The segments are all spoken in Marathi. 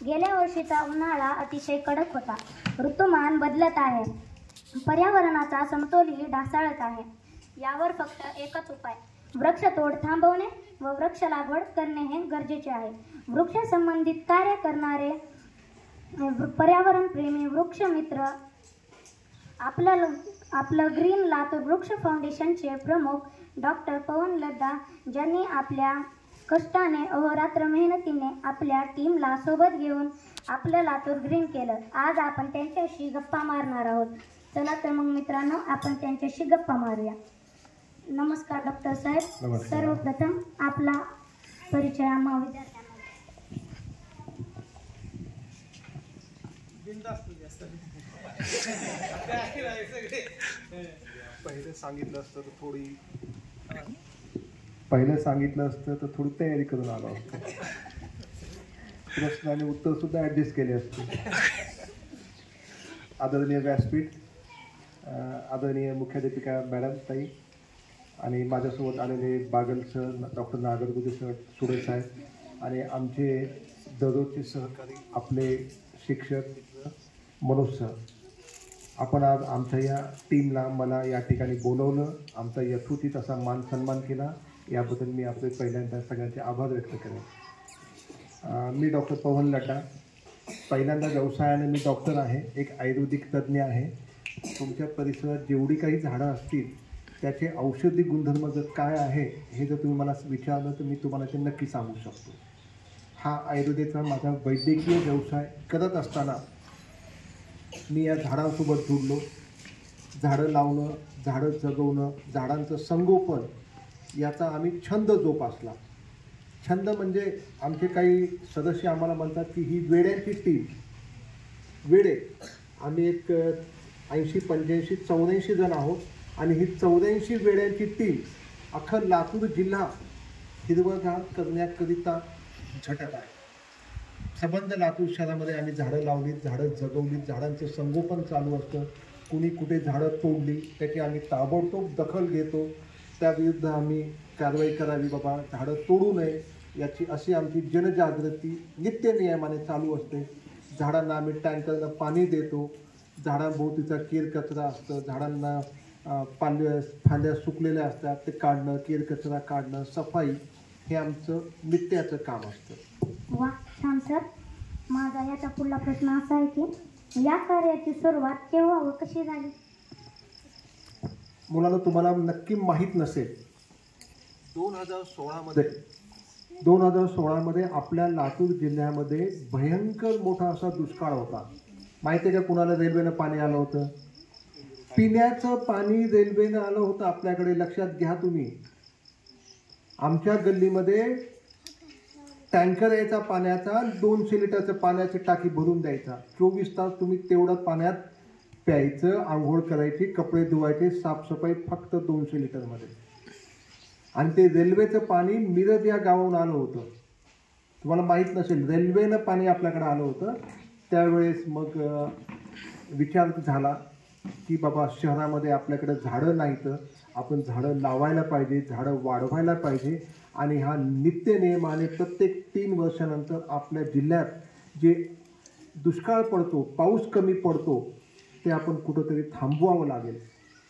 गेल्या वर्षीचा उन्हाळा अतिशय कडक होता. ऋतुमान बदलत आहे. पर्यावरणाचा समतोलही ढासळत आहे. यावर फक्त एकच उपाय, वृक्षतोड थांबवणे व वृक्ष लागवड करणे हे गरजेचे आहे. वृक्ष संबंधित कार्य करणारे पर्यावरणप्रेमी वृक्षमित्र आपलं ग्रीन लातूर वृक्ष फाउंडेशनचे प्रमुख डॉक्टर पवन लड्डा, ज्यांनी आपल्या कष्टाने अहोरात्र मेहनतीने आपल्या टीमला सोबत घेऊन आपलं लातूर ग्रीन केलं. आज आपण त्यांच्याशी गप्पा मारणार आहोत. चला तर मग मित्रांनो, आपण त्यांच्याशी गप्पा मारूया. नमस्कार डॉक्टर साहेब. सर्वप्रथम आपला परिचय आम्हा विद्यार्थ्यांना. पहिलं सांगितलं असतं तर थोडी तयारी करून आलो असतो. प्रश्न आणि उत्तर सुद्धा ॲडजस्ट केले असते. आदरणीय व्यासपीठ, आदरणीय मुख्याध्यापिका मॅडम ताई आणि माझ्यासोबत आलेले Bagal sir, doctor Nagargoje sir, सुरे साहेब आणि आमचे दररोजचे सहकारी आपले शिक्षक मनोज सर, आपण आज आमच्या या टीमला मला या ठिकाणी बोलवलं, आमचा यथोचित असा मान सन्मान केला, याबद्दल मी आपले पहिल्यांदा सगळ्यांचे आभार व्यक्त करेन. मी डॉक्टर पवन लड्डा, पहिल्यांदा व्यवसायाने मी डॉक्टर आहे, एक आयुर्वेदिक तज्ज्ञ आहे. तुमच्या परिसरात जेवढी काही झाडं असतील त्याचे औषधी गुणधर्म जर काय आहे हे जर तुम्ही मला विचारलं तर मी तुम्हाला ते नक्की सांगू शकतो. हा आयुर्वेदाचा माझा वैद्यकीय व्यवसाय करत असताना मी या झाडांसोबत जुडलो. झाडं लावणं, झाडं जगवणं, झाडांचं संगोपन याचा आम्ही छंद जोपासला. छंद म्हणजे आमचे काही सदस्य आम्हाला म्हणतात की ही वेड्यांची टीम. वेडे आम्ही एक 80, 85, 84 जण आहोत आणि ही 84 वेड्यांची टीम अख्खा लातूर जिल्हा हिरवंगार करण्याकरिता झटत आहे. संबंध लातूर शहरामध्ये आम्ही झाडं लावलीत, झाडं जगवलीत, झाडांचं संगोपन चालू असतं. कुणी कुठे झाडं तोडली त्याची आम्ही ताबडतोब दखल घेतो. त्याविरुद्ध आम्ही कारवाई करावी, बाबा झाडं तोडू नये याची अशी आमची जनजागृती नित्य नियमाने चालू असते. झाडांना आम्ही टँकरनं पाणी देतो. झाडांभोवतीचा केर कचरा असतं, झाडांना फांद्या सुकलेल्या असतात ते काढणं, केर कचरा काढणं, सफाई हे आमचं नित्याचं काम असतं. वा, छान सर. माझा याचा पुढला प्रश्न असा आहे की या कार्याची सुरुवात केव्हा व कशी झाली? मुलांना तुम्हाला नक्की माहीत नसेल, 2016मध्ये आपल्या लातूर जिल्ह्यामध्ये भयंकर मोठा असा दुष्काळ होता. माहिती आहे का कुणाला रेल्वेनं पाणी आलं होतं? पिण्याचं पाणी रेल्वेनं आलं होतं आपल्याकडे. लक्षात घ्या तुम्ही. आमच्या गल्लीमध्ये टँकर यायचा पाण्याचा, 200 लिटरचं पाण्याची टाकी भरून द्यायचा. 24 तास तुम्ही तेवढं पाण्यात प्यायचं, आंघोळ करायची, कपडे धुवायचे, साफसफाई फक्त 200 लिटरमध्ये. आणि ते रेल्वेचं पाणी मिरज या गावाहून आलं होतं. तुम्हाला माहीत नसेल, रेल्वेनं पाणी आपल्याकडे आलं होतं. त्यावेळेस मग विचार झाला की बाबा शहरामध्ये आपल्याकडे झाडं नाहीत, आपण झाडं लावायला पाहिजे, झाडं वाढवायला पाहिजे. आणि हा नित्य नियमाने प्रत्येक 3 वर्षानंतर आपल्या जिल्ह्यात जे दुष्काळ पडतो, पाऊस कमी पडतो, ते आपण कुठंतरी थांबवावं लागेल.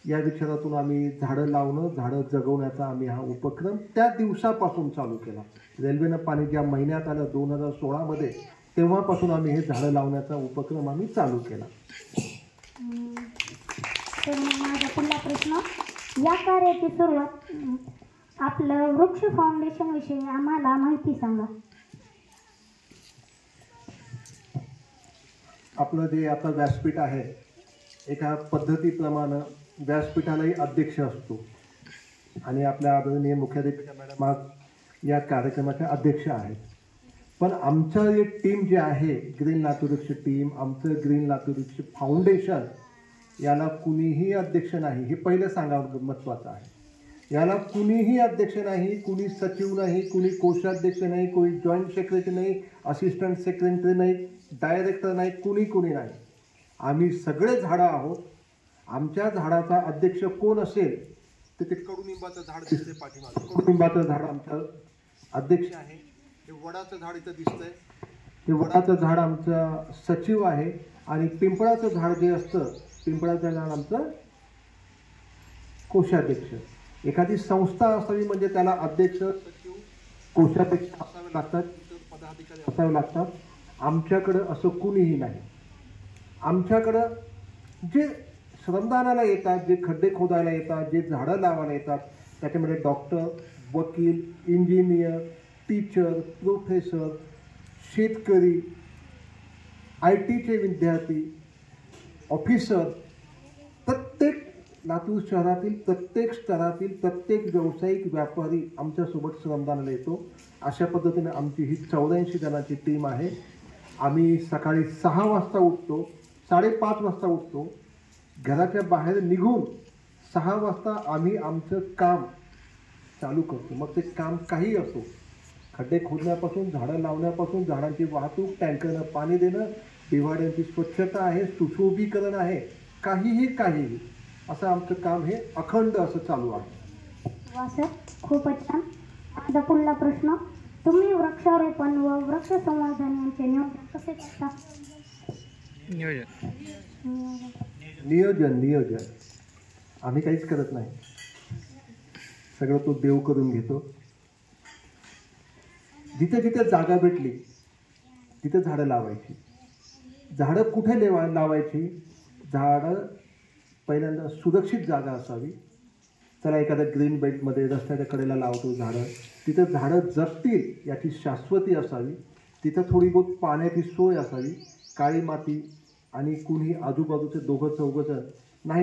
या विचारातून आम्ही झाडं लावणं, झाडं जगवण्याचा आम्ही हा उपक्रम त्या दिवसापासून चालू केला. रेल्वेनं पाणी ज्या महिन्यात आलं 2016मध्ये, तेव्हापासून आम्ही हे झाडं लावण्याचा उपक्रम आम्ही चालू केला. तर माझा पुढला प्रश्न, या कार्याची सुरुवात, आपलं वृक्ष फाउंडेशन विषयी आम्हाला माहिती सांगा. आपलं जे आता व्यासपीठ आहे, एका पद्धतीप्रमाणे व्यासपीठालाही अध्यक्ष असतो आणि आपल्या आदरणीय मुख्याध्यापिका मॅडम आज या कार्यक्रमाच्या अध्यक्ष आहेत. पण आमचं एक टीम जे आहे, ग्रीन लातूरची टीम, आमचं ग्रीन लातूरची फाउंडेशन, याला कुणीही अध्यक्ष नाही. हे पहिलं सांगावं महत्त्वाचं आहे. याला कुणीही अध्यक्ष नाही, कुणी सचिव नाही, कुणी कोषाध्यक्ष नाही, कोणी जॉईंट सेक्रेटरी नाही, असिस्टंट सेक्रेटरी नाही, डायरेक्टर नाही, कुणी नाही. आम्ही सगळे झाडं आहोत. आमच्या झाडाचा अध्यक्ष कोण असेल तर ते कडुनिंबाचं झाड दिसतंय पाठीमागे. कडुनिंबाचं झाड आमचं अध्यक्ष आहे. हे वडाचं झाड इथं दिसतंय. ते वडाचं झाड आमचं सचिव आहे आणि पिंपळाचं झाड जे असतं, पिंपळाचं झाड आमचं कोषाध्यक्ष. एखादी संस्था असावी म्हणजे त्याला अध्यक्ष, सचिव, कोषाध्यक्ष असावे लागतात, पदाधिकारी असावे लागतात. आमच्याकडं असं कुणीही नाही. आमच्याकडं जे श्रमदानाला येतात, जे खड्डे खोदायला येतात, जे झाडं लावायला येतात, त्याच्यामध्ये डॉक्टर, वकील, इंजिनियर, टीचर, प्रोफेसर, शेतकरी, IT चे विद्यार्थी, ऑफिसर, प्रत्येक लातूर शहरातील प्रत्येक स्तरातील प्रत्येक व्यावसायिक व्यापारी आमच्यासोबत श्रमदानाला येतो. अशा पद्धतीने आमची ही 84 जणांची टीम आहे. आम्ही सकाळी 6 वाजता उठतो, 5:30 वाजता उठतो. घराच्या बाहेर निघून 6 वाजता आम्ही आमचं काम चालू करतो. मग ते काम काही असो, खड्डे खोदण्यापासून, झाडं लावण्यापासून, झाडांची वाहतूक, टँकरनं पाणी देणं, दिवाळ्यांची स्वच्छता आहे, सुशोभीकरण आहे, काहीही असं आमचं काम हे अखंड असं चालू आहे. वा सर, खूपच छान. आता पुढला प्रश्न, तुम्ही वृक्षारोपण व वृक्ष संवर्धन यांचे नियोजन कसे करता? नियोजन आम्ही काहीच करत नाही. सगळं तो देव करून घेतो. जिथे जिथे जागा भेटली तिथे झाडं लावायची. झाडं कुठे लावायची? झाडं पहिल्यांदा सुरक्षित जागा असावी. चला एखाद्या ग्रीन बेल्टमध्ये रस्त्याच्या कडेला लावतो झाडं, तिथं झाडं जगतील याची शाश्वती असावी. तिथं थोडी बहुत पाण्याची सोय असावी. काळी माती आणि कुणी आजूबाजूचे 2-4 जण